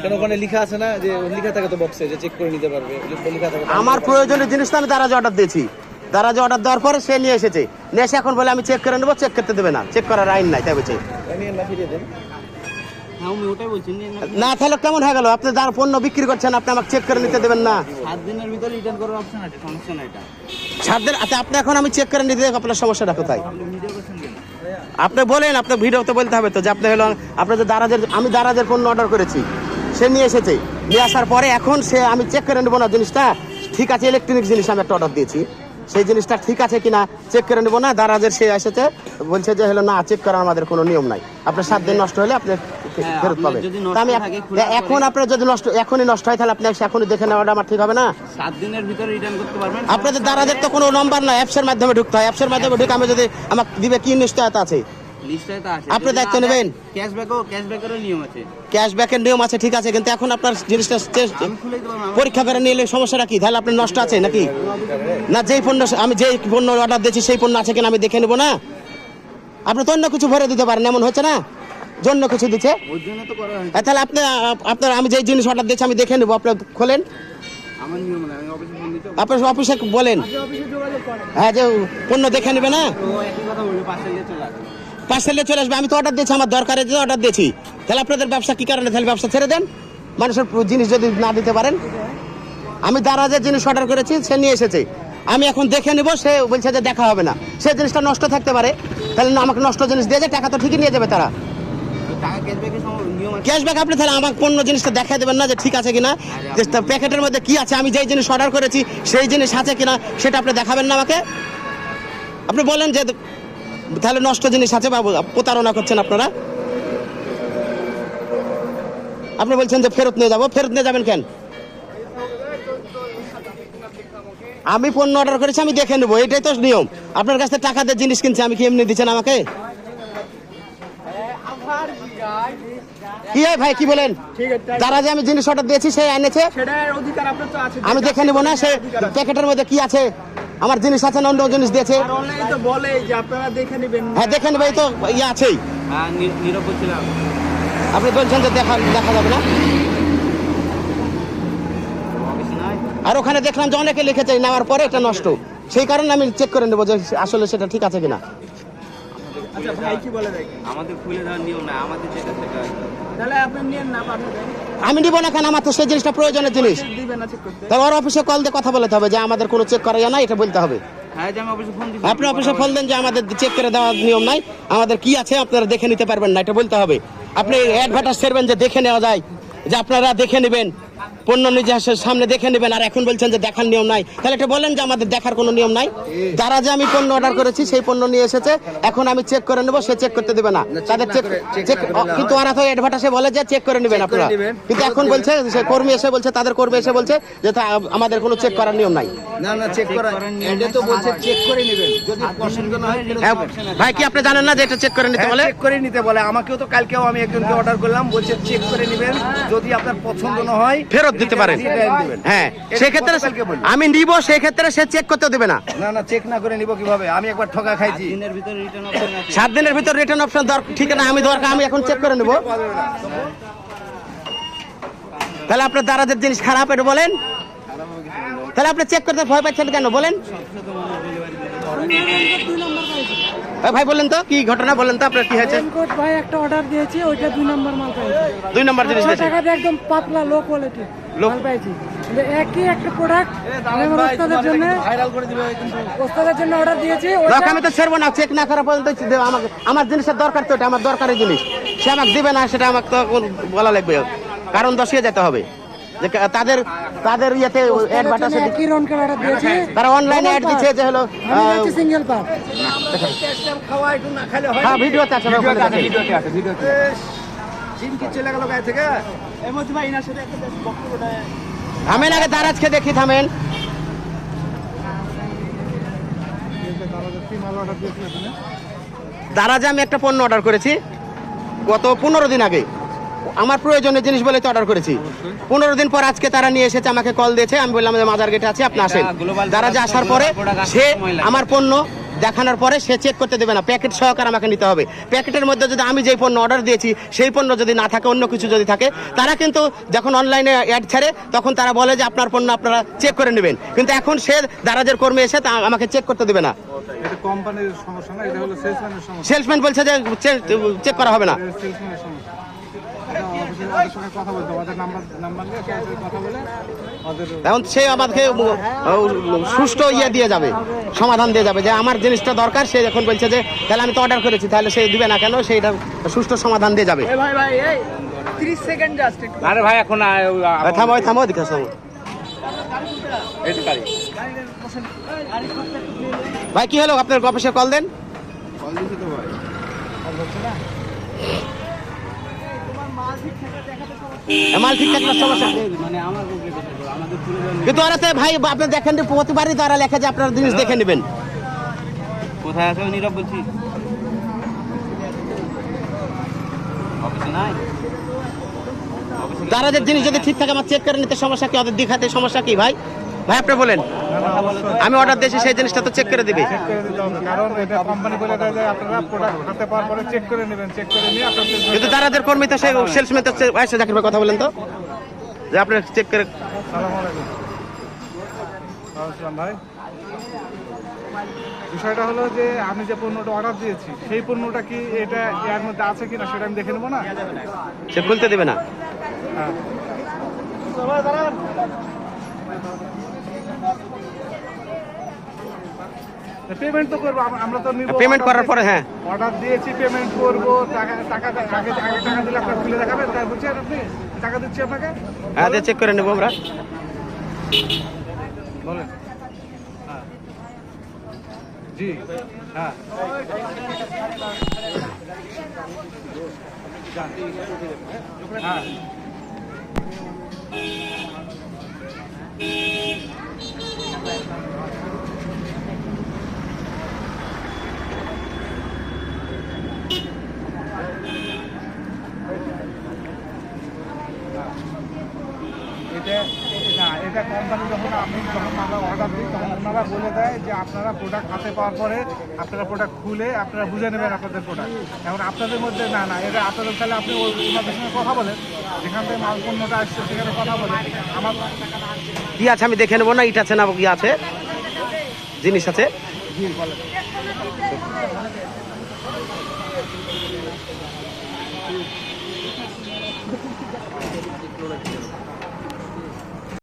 কেন ওখানে লেখা আছে না যে লেখা থাকে তো বক্সে যে চেক করে নিতে পারবে, লেখা থাকে। আমার প্রয়োজনীয় জিনিসটা আমি দারাজে অর্ডার দিয়েছি, দারাজে অর্ডার দেওয়ার পরে সে নিয়ে এসেছে, নিয়ে এসে এখন বলে আমি চেক করে নেবো, চেক করতে দেবে না, চেক করার আইন নাই, তাই বলছে। না তাহলে কেমন হয়ে গেল? আপনি যার পণ্য বিক্রি করছেন আপনি আমাকে চেক করে নিতে দেবেন না? 7 দিনের ভিতরে রিটার্ন করার অপশন আছে, সমস্যা নাই এটা। 7 দিন? আচ্ছা আপনি এখন আমি চেক করে নিতে দেব, আপনার সমস্যাটা কোথায়? ভিডিও করছেন কেন? আপনি বলেন, আপনার ভিডিওতে বলতে হবে তো যে আপনি হলো আপনার যে দারাজের, আমি দারাজের পণ্য অর্ডার করেছি, সে নিয়ে এসেছে, নিয়ে আসার পরে এখন সে আমি চেক করে নেবো না জিনিসটা ঠিক আছে, ইলেকট্রনিক জিনিস আমি একটা অর্ডার দিয়েছি, সেই জিনিসটা ঠিক আছে কিনা চেক করে নেবো না, দারাজের সে এসেছে বলছে যে হলো না চেক করার আমাদের কোনো নিয়ম নাই, আপনার 7 দিন নষ্ট হলে আপনি ফেরত পাবেন। আমি এখন আপনার যদি নষ্ট এখনই নষ্ট হয় তাহলে আপনি এখনই দেখে নেওয়াটা আমার ঠিক হবে না? 7 দিনের ভিতরে রিটার্ন করতে পারবেন। আপনাদের দারাজের তো কোনো নাম্বার না, অ্যাপসের মাধ্যমে ঢুকতে হয়, অ্যাপসের মাধ্যমে ঢুকে আমি যদি আমাকে দিবে কি নিশ্চয়তা আছে? লিস্টে আছে, আপনি দায়িত্ব নেবেন। ক্যাশব্যাকেরও নিয়ম আছে, ক্যাশব্যাকের নিয়ম আছে, ঠিক আছে, কিন্তু এখন আপনার জিনিসটা পরীক্ষা করে নিলে সমস্যাটা কি? তাহলে আপনার নষ্ট আছে নাকি? না যেই পণ্য আমি যেই পণ্য অর্ডার দিয়েছি সেই পণ্য আছে কিনা আমি দেখে নেবো না? আপনি তো অন্য কিছু ভরে দিতে পারেন, এমন হচ্ছে না জন্য কিছু দিচ্ছে, ওই জন্য তো করা হয়েছে। তাহলে আপনি আপনার আমি যেই জিনিস অর্ডার দিয়েছি আমি দেখে নেবো, আপনি খোলেন, আমার নিয়ম না, আমি অফিসে ফোন দিতে। আপনার অফিসে বলেন অফিসে যোগাযোগ করেন, হ্যাঁ যে পণ্য দেখে নেবে না, তো একই কথা বলবে, পার্সেল দিয়ে চলে আসবে। পার্সেলে চলে আসবে। আমি তো অর্ডার দিয়েছি, আমার দরকারে যে অর্ডার দিয়েছি, তাহলে আপনাদের ব্যবসা কি কারণে? তাহলে ব্যবসা ছেড়ে দেন, মানুষের জিনিস যদি না দিতে পারেন। আমি দারাজের জিনিস অর্ডার করেছি, সে নিয়ে এসেছে, আমি এখন দেখে নিব, সে বলছে যে দেখা হবে না, সে জিনিসটা নষ্ট থাকতে পারে, তাহলে না আমাকে নষ্ট জিনিস দিয়ে যায়, টাকা তো ঠিকই নিয়ে যাবে তারা। টাকা ক্যাশব্যাকের নিয়ম আছে। ক্যাশব্যাক আপনি তাহলে আমার পণ্য জিনিসটা দেখাই দেবেন না যে ঠিক আছে কিনা, যে প্যাকেটের মধ্যে কি আছে, আমি যেই জিনিস অর্ডার করেছি সেই জিনিস আছে কিনা সেটা আপনি দেখাবেন না আমাকে? আপনি বলেন যে তাহলে নষ্ট জিনিস আছে বা প্রতারণা করছেন আপনারা। আপনি বলছেন যে ফেরত নিয়ে যাবো, ফেরত নিয়ে যাবেন কেন? আমি পণ্য অর্ডার করেছি, আমি দেখে নেবো, এটাই তো নিয়ম। আপনার কাছ থেকে টাকা দিয়ে জিনিস কিনছে, আমি কি এমনি দিচ্ছেন আমাকে? কি হয় ভাই, কি বলেন? তারা যে আমি জিনিস অর্ডার দিয়েছি সে এনেছে, আমি দেখে নেবো না সে প্যাকেটের মধ্যে কি আছে, আমার জিনিস আছে না অন্য জিনিস দিয়েছে? হ্যাঁ দেখে নেবে, এই তো ইয়ে আছেই। হ্যাঁ, নীরব ছিলাম। আপনি বলছেন যে দেখা যাবে না, আর ওখানে দেখলাম যে অনেকে লিখেছে নেওয়ার পরে এটা নষ্ট, সেই কারণে আমি চেক করে নেবো যে আসলে সেটা ঠিক আছে কিনা। আচ্ছা ভাই কি বলে দেখেন, আমাদের খুলে দেওয়ার নিয়ম না, আমাদের যেটা সেটা। তাহলে আপনি নিয়েন না, পাঠিয়ে দেন। আমি নিব না কেন? আমার তো সেই জিনিসটা প্রয়োজনের জিনিস, দিবেন না চেক করতে। তাহলে ওর অফিসে কল দিয়ে কথা বলতে হবে যে আমাদের কোনো চেক করা যায় না, এটা বলতে হবে। হ্যাঁ, যে আমি অফিসে ফোন দিছি। আপনি অফিসে ফোন দেন যে আমাদের চেক করে দেওয়ার নিয়ম নাই, আমাদের কি আছে আপনারা দেখে নিতে পারবেন না, এটা বলতে হবে। আপনি অ্যাডভার্টাইজ করবেন যে দেখে নেওয়া যায়, যে আপনারা দেখে নেবেন, পণ্য নিজের সামনে দেখে নেবেন, আর এখন বলছেন যে দেখার নিয়ম নাই, তাহলে এটা বলেন যে আমাদের দেখার কোনো নিয়ম নাই। যারা যে আমি পণ্য অর্ডার করেছি সেই পণ্য নিয়ে এসেছে, এখন আমি চেক করে নেবো, সে চেক করতে দেবে না, তাদের চেক কিন্তু ওরা তো অ্যাডভার্টাইজে বলে যে চেক করে নেবেন আপনারা, কিন্তু এখন বলছে সে কর্মী এসে বলছে, তাদের কর্মী এসে বলছে যে আমাদের কোনো চেক করার নিয়ম নাই। না না, চেক করা এন্ডে তো বলছে চেক করে নেবেন, যদি পছন্দ না হয়। ভাই কি আপনি জানেন না যে এটা চেক করে নিতে বলে? চেক করে নিতে বলে, আমাকেও তো কালকেও আমি একজনকে অর্ডার করলাম, বলছে চেক করে নেবেন, যদি আপনার পছন্দ না হয় ফেরত দিতে পারেন। হ্যাঁ, সেক্ষেত্রে আমি নিব, সেক্ষেত্রে সে চেক করতে দেবে না। না না, চেক না করে নিব কিভাবে? আমি একবার ঠকা খাইছি। 7 দিনের ভিতরে রিটার্ন অপশন আছে। 7 দিনের ভিতর রিটার্ন অপশন ঠিক না, আমি দরকার আমি এখন চেক করে নেব। তাহলে আপনার দারাজের জিনিস খারাপ এটা বলেন, তাহলে আপনি চেক করতে ভয় পাচ্ছেন কেন বলেন? ভাই বলেন তো কি ঘটনা, বলেন তো আপনার কি হয়েছে? ভাই একটা অর্ডার দিয়েছি, ওইটা 2 নম্বর মাল পাইছি। 2 নম্বর জিনিস দিয়েছি, টাকাতে একদম পাতলা লো কোয়ালিটি মাল পাইছি, কিন্তু একই একটা প্রোডাক্ট আমি আমার ওস্তাদের জন্য ভাইরাল করে দিবে, কিন্তু ওস্তাদের জন্য অর্ডার দিয়েছি। আমি তো ছাড়বো না, চেক না করা পর্যন্ত আমাকে, আমার জিনিসের দরকার তো, এটা আমার দরকারি জিনিস, সে আমাকে দিবে না, সেটা আমাকে তো বলা লাগবে, কারণ দর্শিয়ে যেতে হবে যে তাদের ইয়েতে অ্যাডভার্টাইজে একই রকমের অর্ডার দিয়েছি, তারা অনলাইনে অ্যাড দিচ্ছে যে হলো সিঙ্গেল পার। খাওয়া একটু না খাইলে হয়। হ্যাঁ ভিডিওতে আছে, ভিডিওতে আছে, ভিডিওতে। জিম কি চলে গেল গায়ে থেকে? এমন ভাই না, সেটা একটা বক্তব্যটা থামেন, আগে দারাজকে দেখি, থামেন। দারাজে আমি একটা পণ্য অর্ডার করেছি গত 15 দিন আগে, আমার প্রয়োজনীয় জিনিস বলে তো অর্ডার করেছি। 15 দিন পর আজকে তারা নিয়ে এসেছে, আমাকে কল দিয়েছে, আমি বললাম যে মাজার গেটে আছে, আপনি আসেন। দারাজে আসার পরে সে আমার পণ্য দেখানোর পরে সে চেক করতে দেবে না, প্যাকেট সহকারে আমাকে নিতে হবে। প্যাকেটের মধ্যে যদি আমি যেই পণ্য অর্ডার দিয়েছি সেই পণ্য যদি না থাকে, অন্য কিছু যদি থাকে, তারা কিন্তু যখন অনলাইনে অ্যাড ছাড়ে তখন তারা বলে যে আপনার পণ্য আপনারা চেক করে নেবেন, কিন্তু এখন সে দারাজের কর্মী এসে আমাকে চেক করতে দেবে না। এটা কোম্পানির সমস্যা না, এটা হলো সেলসম্যানের সমস্যা। সেলসম্যান বলছে যে চেক করা হবে না। সেলসম্যানের সমস্যা। ওদের সঙ্গে কথা বলতে হবে, ওদের নাম্বার নিয়ে কথা বলে ওদের এখন সে আমাকে সুষ্ঠু দিয়ে যাবে, সমাধান দিয়ে যাবে যে আমার জিনিসটা দরকার। সে যখন বলছে যে তাহলে আমি তো অর্ডার করেছি, তাহলে সে দিবে না কেন, সেইটা সুষ্ঠু সমাধান দিয়ে যাবে। ভাই ভাই এই 30 সেকেন্ড জাস্ট। আরে ভাই এখন থামো থামো, দেখে থামো ভাই। কি হলো আপনার অফিসে কল দেন। মাল ঠিক থাকলে সমস্যা, মানে আমার আমাদের তুলে দেওয়া কিন্তু ওরা তো ভাই আপনি দেখেন প্রতিবারই তারা লেখা যে আপনার জিনিস দেখে নেবেন। কোথায় আছে নীরব বলছি, অফিসে নাই। তারা যে জিনিস যদি ঠিক থাকে আমার চেক করে নিতে সমস্যা কি, ওদের দেখাতে সমস্যা কি? ভাই ভাই আপনি বলেন, আমি অর্ডার দিয়েছি সেই জিনিসটা তো চেক করে দিবে। চেক করে দিতে হবে, কারণ এটা কোম্পানি বলে দেয় যে আপনারা প্রোডাক্ট হাতে পাওয়ার পরে চেক করে নেবেন, চেক করে নিয়ে আপনার কিন্তু তারাদের কর্মী তো সেই সেলসম্যান তো এসে জাকির ভাই কথা বলেন তো, যে আপনি চেক করে। সালাম আলাইকুম। আসসালাম ভাই, বিষয়টা হলো যে আমি যে পণ্যটা অর্ডার দিয়েছি সেই পণ্যটা কি এটা এর মধ্যে আছে কিনা সেটা আমি দেখে নেবো না। সে বলতে দেবে না। হ্যাঁ, পেমেন্ট তো করবো, আমরা তো নিব। পেমেন্ট করার পরে হ্যাঁ অর্ডার দিয়েছি, পেমেন্ট করবো, টাকা আগে টাকা দিলে আপনার খুলে দেখাবেন, তাই বলছেন আপনি টাকা দিচ্ছি আপনাকে। হ্যাঁ চেক করে নেবো আমরা। বলেন। হ্যাঁ, জি, হ্যাঁ, হ্যাঁ, এটা কোম্পানি যখন আমরা অর্ডার দিই তখন ওনারা বলে দেয় যে আপনারা প্রোডাক্ট হাতে পাওয়ার পরে আপনারা প্রোডাক্ট খুলে আপনারা বুঝে নেবেন আপনাদের প্রোডাক্ট। এখন আপনাদের মধ্যে না এটা আপনাদের, তাহলে আপনি ওনাদের সঙ্গে কথা বলেন, যেখান থেকে মাল পণ্যটা আসছে সেখানে কথা বলেন। আমার কি আছে আমি দেখে নেবো না, ইট আছে না কি আছে, জিনিস আছে।